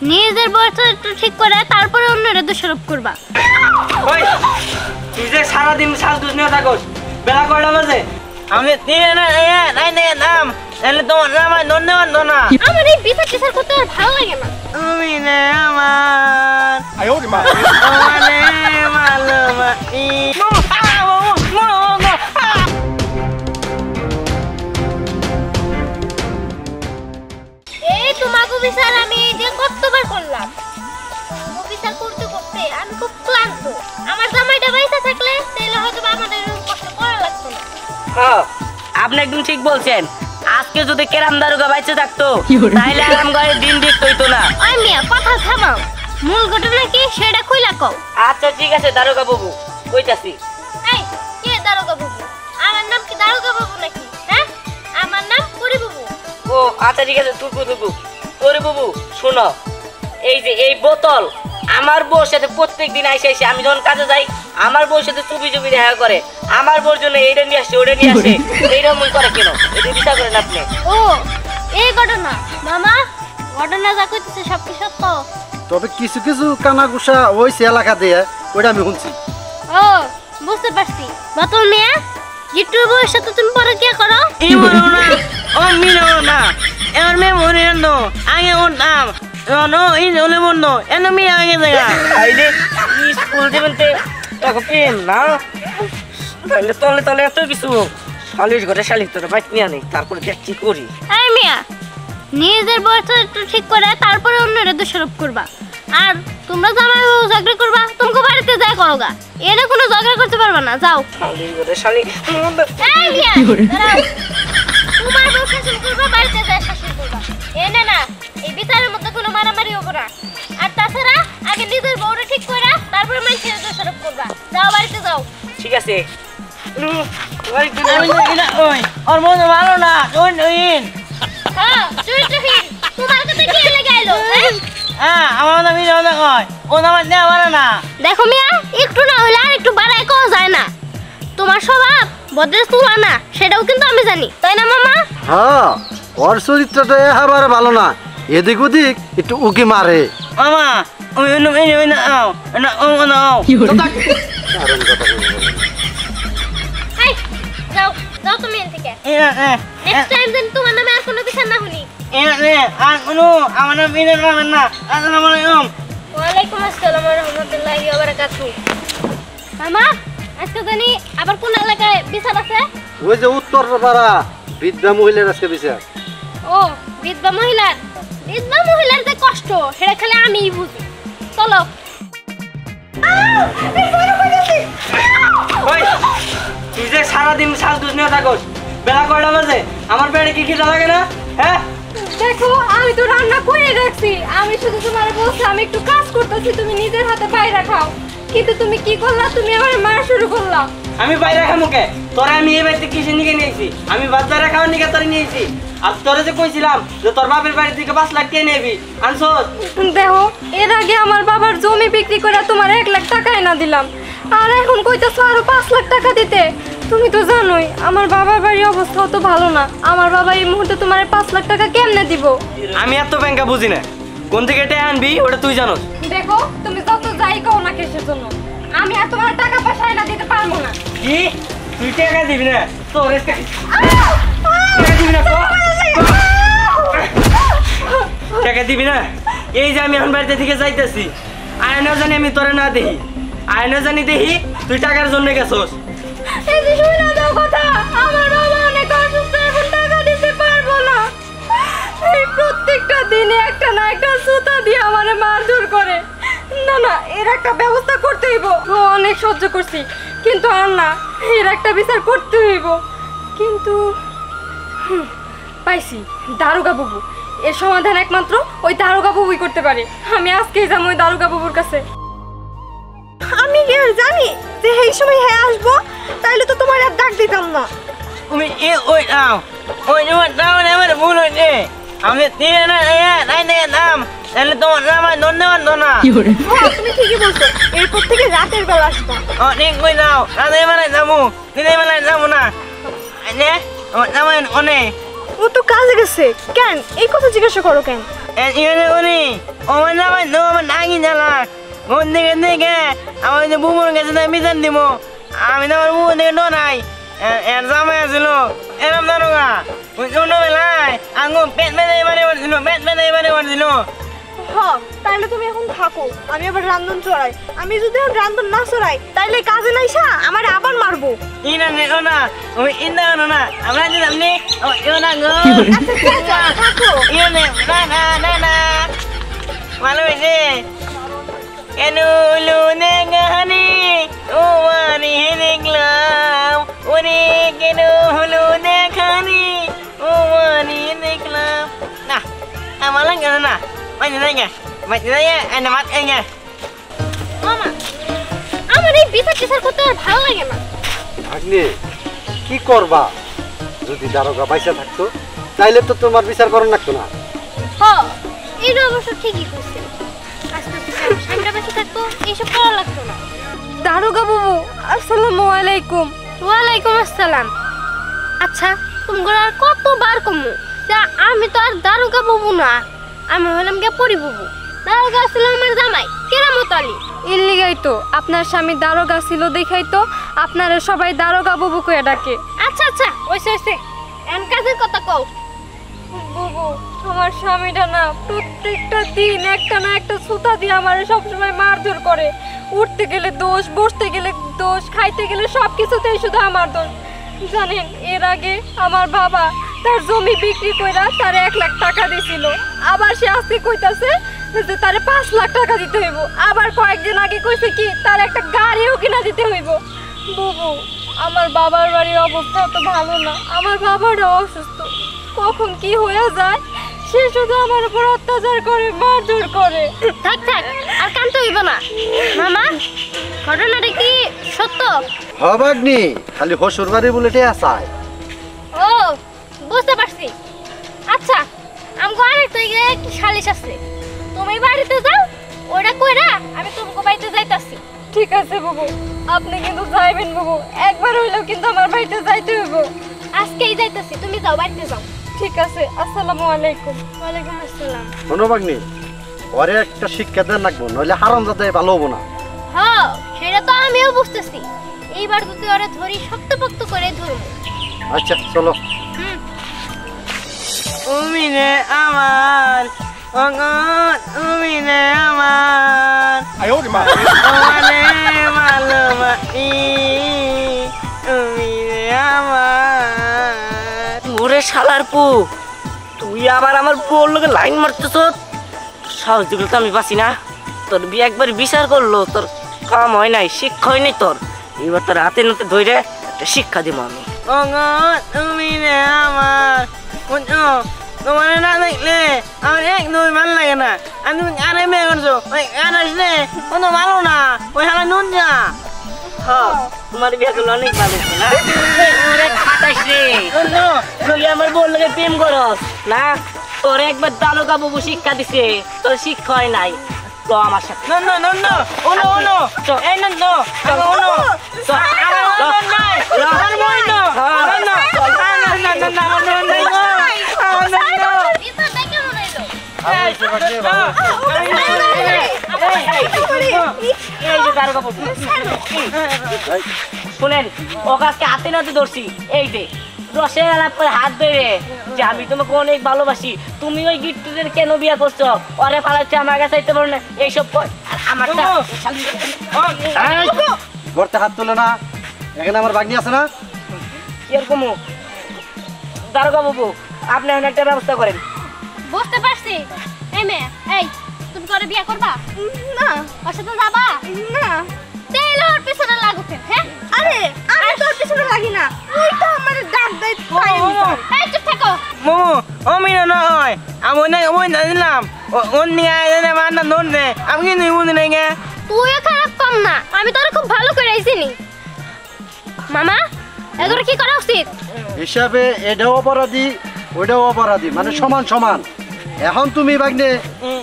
নিজের বয়স একটু ঠিক করে তারপরে অন্যরা দোষারোপ করবা। ওই তুই যে সারাদিন সাজগুজ নিয়ে থাকোস, বেলা কয়টা বাজে? আমি নাম তাহলে তোমার নাম ধন্যবাদ না। আমার এই বিচার টিচার করতে আর ভালো লাগে না। তুমি না আমার মানে ভালোবাসি। এই তোমাকে বিচার আমি যে কতবার করলাম, বিচার করতে করতে আমি খুব ক্লান্ত। আমার জামাইটা বাইসা থাকলে তাহলে হয়তো আমাদের কষ্ট করা লাগতো না। হ্যাঁ, আপনি একদম ঠিক বলছেন। আজকে যদি কেরাম দারোগা বাইচে থাকতো তাহলে আরাম করে দিন দিত হইতো না। ওই মিয়া কথা থামাও, মূল ঘটনা কি সেটা কইলা কও। আচ্ছা ঠিক আছে দারোগা বাবু, কইতাছি। এই কে দারোগা বাবু? আমার নাম কি দারোগা বাবু নাকি? হ্যাঁ, আমার নাম পরি বাবু। ও আচ্ছা ঠিক আছে, তুকু পরি বাবু শোনো, এই যে এই বোতল আমার বউর সাথে প্রত্যেকদিন আইসে আইসে আমি যখন কাজে যাই আমার বউর সাথে চুপি চুপি দেখা করে। আমার বউর জন্য এইটা নিয়ে আসছে ওটা নিয়ে আসে, এইরকম করে কেন? এটা বিচার করেন আপনি। ও এই ঘটনা মামা, ঘটনা যা কইতেছে সব কি সত্য? তবে কিছু কিছু কানাঘুষা হয়েছে এলাকা দিয়ে, ওইটা আমি শুনছি। ও বুঝতে পারছি। বাতুল মিয়া, গিট্টুর বউয়ের সাথে তুমি পরে কি করো? এই মনে না, ও মিনো না, এর মে মনে না, আগে ওর নাম নো এই জলে মন নো এনমি আগে দেখা আইলে স্কুল দিবতে তখন পেন না তাহলে তলে তলে এত কিছু শালির ঘরে শালির তোরা বাইক নিয়ে আনি, তারপরে দেখ কি করি। এই মিয়া, নিজের বয়স একটু ঠিক করে তারপরে অন্যরা দোষারোপ করবা। আর তোমরা জামাই বউ ঝগড়া করবা, তোমাকে বাড়িতে যাই করোগা, এনে কোনো ঝগড়া করতে পারবা না। যাও শালির ঘরে শালি। এই মিয়া, দাঁড়াও। তোমার বউ শাসন করবা, বাড়িতে যাই শাসন করবা, এনে না। এই বিচারের মধ্যে কোনো মারামারি হবে না। আর তাছাড়া আগে নিজের বউটা ঠিক করে তারপরে মানুষের দোষারোপ করবা। যাও বাড়িতে যাও। ঠিক আছে। ওই ওর মন ভালো না, ওই নইন। হ্যাঁ চরিত্রহীন, তোমার কথা কি লেগে আইলো? হ্যাঁ আমার নাম মিনো না কয়, ও নাম নেওয়া পারে না। দেখো মিয়া, একটু না হলে আর একটু বাড়ায় কওয়া যায় না। তোমার স্বভাব বদলে তুলা না, সেটাও কিন্তু আমি জানি, তাই না মামা? হ্যাঁ, ওর চরিত্রটা একেবারে ভালো না, এদিক ওদিক একটু উকি মারে। মামা ওই ওই না আও না ও না আও। এই যাও যাও তুমি এখান থেকে। নেক্সট টাইম যেন তোমার নামে আর কোনো বিচার না শুনি। আর কোনো আমার নাম মিনো না, আসসালামু আলাইকুম। ওয়ালাইকুম আসসালাম ওয়া রাহমাতুল্লাহি ওয়া বারাকাতুহু। মামা, আজকে জানি আবার কোন এলাকায় বিচার আছে? ওই যে উত্তর পাড়া বৃদ্ধা মহিলার আজকে বিচার। ও বিধবা মহিলার যে কষ্ট সেটা খালি আমিই বুঝি। চলো। ওই তুই যে সারাদিন সাজগুজ নিয়ে থাকোস, বেলা কয়টা বাজে? আমার পেটে কি খিদা লাগে না? হ্যাঁ দেখো, আমি তো রান্না করে রাখছি, আমি শুধু তোমার বলছি আমি একটু কাজ করতেছি, তুমি নিজের হাতে বাইরে খাও। কিন্তু তুমি কি করলা? তুমি আমার মারা শুরু করলা। আমি বাইরে খামুকে তোরা আমি এই বাড়িতে কিসের নিকে নিয়েছি? আমি বাজারে খাওয়ার নিকে তোরে নিয়েছি। আর তোরে যে কইছিলাম যে তোর বাপের বাড়ি থেকে 5 লাখ কে নেবি, আনছস? দেখো, এর আগে আমার বাবার জমি বিক্রি করে তোমার 1 লাখ টাকা এনে দিলাম, আর এখন কইতেছো আরো 5 লাখ টাকা দিতে। তুমি তো জানোই আমার বাবার বাড়ির অবস্থা তো ভালো না, আমার বাবা এই মুহূর্তে তোমার 5 লাখ টাকা কেমনে দিব? আমি এত ব্যাংকা বুঝি না, কোন থেকে এটা আনবি ওটা তুই জানোস। দেখো, তুমি যত যাই কও না কিসের জন্য, আমি আর তোমার টাকা পয়সা এনে দিতে পারবো না। কি তুই টাকা দিবি না? তোর টাকা দিবি না? টাকা দিবি না? এই যে আমি এখন বাড়িতে থেকে যাইতেছি, আয়না জানি আমি তোরে না দেখি, আয়না জানি দেখি তুই টাকার জন্য গেছস। এই যে শুনে দাও কথা, আমার বাবা অনেক অসুস্থ, এখন টাকা দিতে পারবো না। এই প্রত্যেকটা দিনে একটা না একটা সুতা দিয়ে আমারে মারধর করে। না না, এর একটা ব্যবস্থা করতে হইব। অনেক সহ্য করছি, কিন্তু আর না, এর একটা বিচার করতে হইব। কিন্তু পাইছি, দারোগা বাবু। এর সমাধান একমাত্র ওই দারোগা বাবুই করতে পারে। আমি আজকেই যাবো ওই দারোগা বাবুর কাছে। আমি কি জানি যে এই সময় হ্যাঁ আসবো, তাইলে তো তোমার আর ডাক দিতাম না। তুমি ওই নাও ওই নাও না, আমার ভুল হয়েছে। আমি দিয়ে না নাম তাহলে তোমার নাম ধন্যবাদ না। তুমি ঠিকই বলছো, এরপর থেকে রাতের বেলা আসবা। অনেক কই নাও, রাতের বেলায় যাবো, দিনের বেলায় যাবো না। আমার নাম অনেক। ও তো কাজে গেছে, কেন এই কথা জিজ্ঞাসা করো কেন? এখানে উনি আমার নামে তো আমার নাকি জ্বালা কোন দিকে আমার যে বুমুর কাছে তাই বিচার দিব আমি তো আমার বুমুর দিকে ডরাই এর জামাই আছিল এরম দারোগা ওই ছোটবেলায় আঙু পেট বেঁধে এবারে করছিল তাইলে তুমি এখন থাকো, আমি আবার রান্ধন চড়াই। আমি যদি এখন রান্ধন না চড়াই তাইলে কাজে নাইসা আমার আবার মারবো। ইনা নেও না ওই ইন্দা না আমরা দিলাম নি ও ইনা গো থাকো। ইনে না ভালো হয়েছে কেন লুনে গানি ও মানি দেখলাম ওরে কেন হলো দেখানি ও মানি দেখলাম না আমার লাগে না মাঝে যাই এনে মাত এই গে মামা আমার এই বিচার টিচার করতে আর ভালো লাগে না। ভাগ্নে কি করবা, যদি দারোগা পয়সা থাকতো তাইলে তো তোমার বিচার করার লাগতো না। এটা অবশ্য ঠিকই করছে, আস্তে আস্তে সামনে বেঁচে থাকতো এইসব করা লাগতো না। দারোগা বাবু আসসালামু আলাইকুম। ওয়ালাইকুম আসসালাম। আচ্ছা তুমি আর কতবার কমু যা আমি তো আর দারোগা বাবু না, আমি হলাম গে পরি বাবু। দারোগা ছিল আমার জামাই কেরামত আলী। এর লিগাই তো আপনার স্বামী দারোগা ছিল দেখাই তো আপনারা সবাই দারোগা বাবু কয়ে ডাকে। আচ্ছা ওইসে এন কাজের কথা কও। বাবু আমার স্বামীটা না প্রত্যেকটা দিন একটা না একটা ছুতা দিয়ে আমার সবসময় মারধর করে। উঠতে গেলে দোষ, বসতে গেলে দোষ, খাইতে গেলে সব কিছুতেই শুধু আমার দোষ। জানেন এর আগে আমার বাবা তার জমি বিক্রি কইরা তার 1 লাখ টাকা দিছিল, আবার সে আজকে কইতাছে যে তারে 5 লাখ টাকা দিতে হইব, আবার কয়েকদিন আগে কইছে কি তার একটা গাড়িও কিনা দিতে হইব। বাবু আমার বাবার বাড়ির অবস্থা তো ভালো না, আমার বাবারও অসুস্থ, কখন কি হয়ে যায় সে শুধু আমার উপর অত্যাচার করে, মারধর করে। থাক আর কানতে হইব না। মামা ঘটনাটা কি সত্য? ভাগ্নি খালি হসুর বাড়ি বলেটে আসায়। ও বুঝতে পারছি। আচ্ছা আমগো আরেকটা কি সালিশ আছে, তুমি বাড়িতে যাও, ওটা কইরা আমি তোমাকে বাড়িতে যাইতাছি। ঠিক আছে বাবু, আপনি কিন্তু যাইবেন বাবু, একবার হইলেও কিন্তু আমার বাড়িতে যাইতে হইব। আজকেই যাইতাছি, তুমি যাও, বাড়িতে যাও। ঠিক আছে, আসসালামু আলাইকুম। ওয়ালাইকুম আসসালাম। শোনো ভাগ্নি, ওরে একটা শিক্ষা দেন রাখবো, নইলে হারাম যাতে ভালো হবো না। হ্যাঁ সেটা তো আমিও বুঝতেছি, এইবার যদি ওরা ধরি শক্তপোক্ত করে ধরবো। আচ্ছা চলো। তুমি রে আমার তুমি রে আমার তোমারে ভালোবাসি তুমি রে আমার। ওরে শালার পু, তুই আবার আমার বউর লোকে লাইন মারতেছ, সাহস দিগুলো তো আমি পাচ্ছি না। তোর বিয়ে একবার বিচার করলো, তোর কাম হয় নাই, শিক্ষা হয় নাই তোর, এবার তোর হাতে নাতে ধরে একটা শিক্ষা দিব আমি। তুমি রে আমার তোমার না দেখলে আমার একদমই ভালো লাগে না। আমি তুমি গানে মেয়ে করছো, ওই গান আসলে কোনো ভালো না, ওই হালা নুন যা। তোমার বিয়ে করলে অনেক ভালো না, খাটাইস রে আমার বল লাগে প্রেম করস না, তোর একবার দারোগা বাবু শিক্ষা দিছে, তোর শিক্ষা হয় নাই। তো আমার সাথে শুনেন, ও কাজকে হাতে নাতে ধরছি, এই যে রসের হাত ধরে যে আমি তোমাকে অনেক ভালোবাসি, তুমি ওই গিট্টুদের কেন বিয়ে করছো, ওরে পালাচ্ছে আমার কাছে চাইতে পারো না, এইসব আমার গড়তে হাত তোলে না, এখানে আমার ভাগ্নি আছে না। কিরকম দারোগা বাবু, আপনি একটা ব্যবস্থা করেন। বুঝতে পারছি। এই মেয়ে, এই তুমি করে বিয়ে করবা না, ওর সাথে যাবা না। তেল ওর পিছনে লাগুতেন। হ্যাঁ আরে আমি তোর পিছনে লাগি না, তুই তো আমার ডাক দেই। এই চুপ থাকো। মোমো ও মিনা নয়, আমি ওই না দিলাম ওর নিয়ে আমার না ধর দে, আমি কিন্তু বুঝি নাই গে। তুইও খারাপ কম না, আমি তোর খুব ভালো করে আইছিনি। মামা এগুলো কি করা উচিত? হিসাবে এটাও অপরাধী ওইটাও অপরাধী, মানে সমান সমান। এখন তুমি ভাগ্নে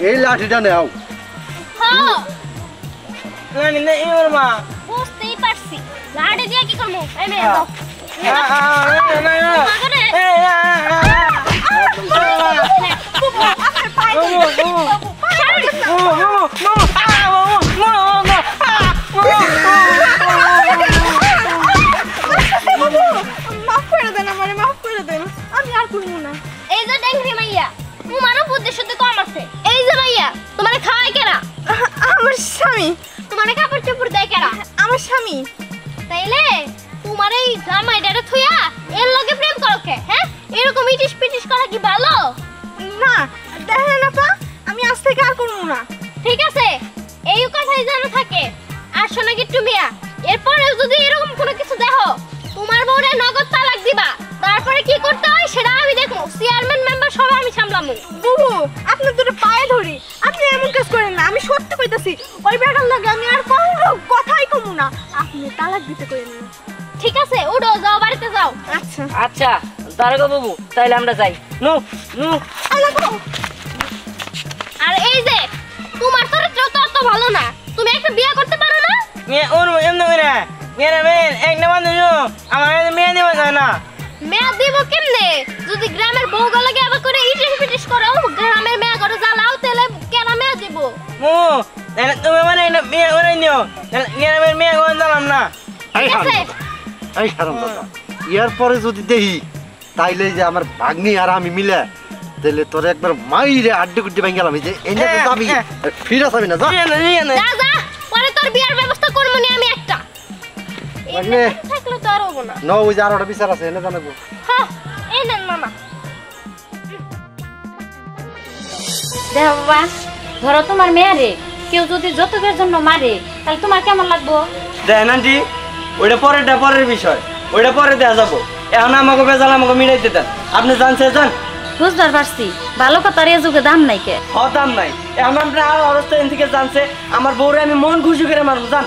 এই লাঠিটা নেও। হ্যাঁ মা বুঝতেই পারছি, লাড়ি দিয়ে কি করবো? এই মেয়ে যাও। আমার পায়ে মাফ করে দেন আমারে, মাফ করে দেন, আমি আর করবো না। এই যে ডেংরি মাইয়া তোমারও বুদ্ধি শুদ্ধি কম আছে। এই যে মাইয়া তোমারে খাওয়াই কেনা? আমার স্বামী। তোমারে কাপড় চোপড় দেয় কেনা? আমার স্বামী। তাইলে তোমার এই জামাইটারে থুইয়া এর লগে প্রেম করো কে? হ্যাঁ, এরকম ইটিস পিটিস করা কি ভালো? না দেখেন আপা, আমি আজ থেকে আর করবো না। ঠিক আছে, এই কথাই জানা থাকে। আর শোনো গিট্টু মিয়া, এরপরে যদি এরকম কোনো কিছু দেখো, তোমার বউরে নগদ তালাক দিবা। তারপরে কি করতে হয় সেটা আমি দেখবো। চেয়ারম্যান মেম্বার সব আমি সামলামু। বুবু, আপনি দুটো পায়ে ধরি, আপনি এমন কাজ করেন না। আমি সত্যি কইতাছি, ওই বেটার লাগে আমি আর কখনো কথাই কমু না। আপনি তালাক দিতে করেন না। ঠিক আছে, উঠো, যাও, বাড়িতে যাও। আচ্ছা আচ্ছা দারোগা বাবু, তাইলে আমরা যাই। No no. আর এই যে তোমার চরিত্র তো অত ভালো না, তুমি একটা বিয়ে করতে পারো না? মেয়ে ওর এমনি করে মেয়েরা মেয়ে এক না মানুষ আমার মেয়ে দেওয়া যায় না। মেয়া দিব কেমনে? যদি গ্রামের বউগুলোকে আবার করে ইটিস পিটিস করো, গ্রামের মেয়ে করে জ্বালাও, তাহলে কেন মেয়া দিব? মু তাহলে তুমি মানে একটা মেয়ে করে নিও, তাহলে গ্রামের মেয়ে করে দিলাম না। এই ঠিক আছে। এই হারাম দাদা, ইয়ার পরে যদি দেখি তাইলে যে আমার ভাগ্নি আর আমি মিলে, তাহলে তোর একবার মাইরে আড্ডি গুড্ডি ভেঙে গেলাম। এই যে এনে তো যাবি, ফিরে যাবি না, যা। যা যা, পরে তোর বিয়ার ব্যবস্থা করবো নি আমি একটা। এই লাগলে। মেয়ে থাকলে তো আর হবো না। ন ওই যে আর ওটা বিচার আছে, এনে জানাবো। হ্যাঁ, এই নেন মামা। দেখ বাবা, ধরো তোমার মেয়ারে কেউ যদি যৌতুকের জন্য মারে, তাহলে তোমার কেমন লাগবো? দেখেন আন্টি, ওইটা পরের বিষয়, ওইটা পরে দেওয়া যাবো। এখন আমাকে বেজাল আমাকে মিলাইতে দেন। আপনি জানছে যান। বুঝতে পারছি, ভালো কথার এ যুগে দাম নাই কে। হতাম নাই, এখন আপনার আর অবস্থা এন থেকে জানছে আমার বউরে আমি মন খুশি করে মারবো। জান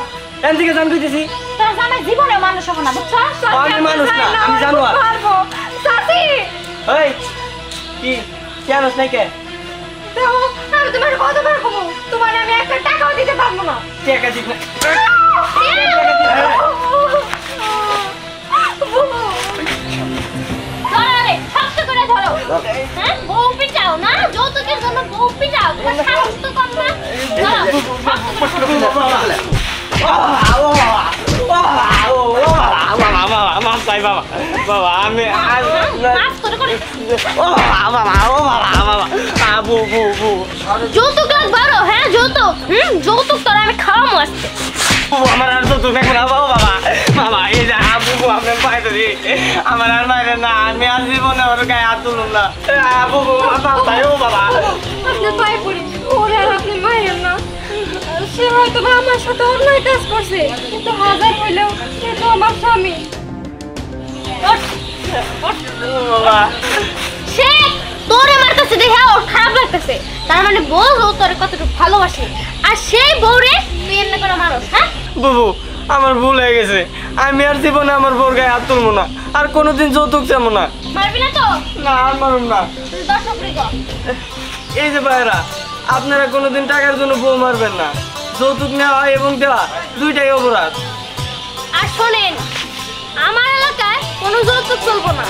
এন থেকে জান কইতেছি। তোর জামাই জীবনে মানুষ হবো না, বুঝছো? আমি মানুষ না, আমি জানোয়ার। পারবো চাচি। এই কি জানোস নাই কে? দেখো, আমি তোমার কতবার কমু, তোমার আমি একটা টাকাও দিতে পারবো না। টাকা দিক না। বুবু, ধরো রে, শক্ত করে ধরো। হ্যাঁ, বউ পিটাও না, যৌতুকের জন্য বউ পিটাও। তোমার সাহস তো কম না। ধরো, শক্ত করে ধরো। বাবা আমি মাফ করে করে। যৌতুক লাগবারো, হ্যাঁ যৌতুক। যৌতুক তোর আমি খাওয়াবো আজকে। আমার আর তো তুমি বাবা বাবা এই যে বুবু আপনার পায়ে ধরি আমার আর বাইরে না, আমি আর জীবনে ওর গায়ে হাত তুলুন না। বুবু তাই ও বাবা, আপনি পায়ে পড়ি, ওরে আর আপনি মায়ের না। সে হয়তো বা আমার সাথে অন্যায় কাজ করছে, কিন্তু হাজার হইলেও সে তো আমার স্বামী। বাবা সে তোরে মারতেছে দেখে ওর খারাপ লাগতেছে, তার মানে বউ তোরে কতটুকু ভালোবাসে। আর সেই বউরে তুই এমনি করে মারস? হ্যাঁ বুবু, আমার ভুল হয়ে গেছে। আমি আর জীবনে আমার বোর গায়ে হাত তুলবো না, আর কোনোদিন যৌতুক চাবো না। মারবি না তো? না আর মারুন না। তুই দর্শক রে গো। এই যে ভাইরা, আপনারা কোনোদিন টাকার জন্য বউ মারবেন না। যৌতুক নেওয়া এবং দেওয়া দুইটাই অপরাধ। আর শোনেন, আমার এলাকায় কোনো যৌতুক চলবো না।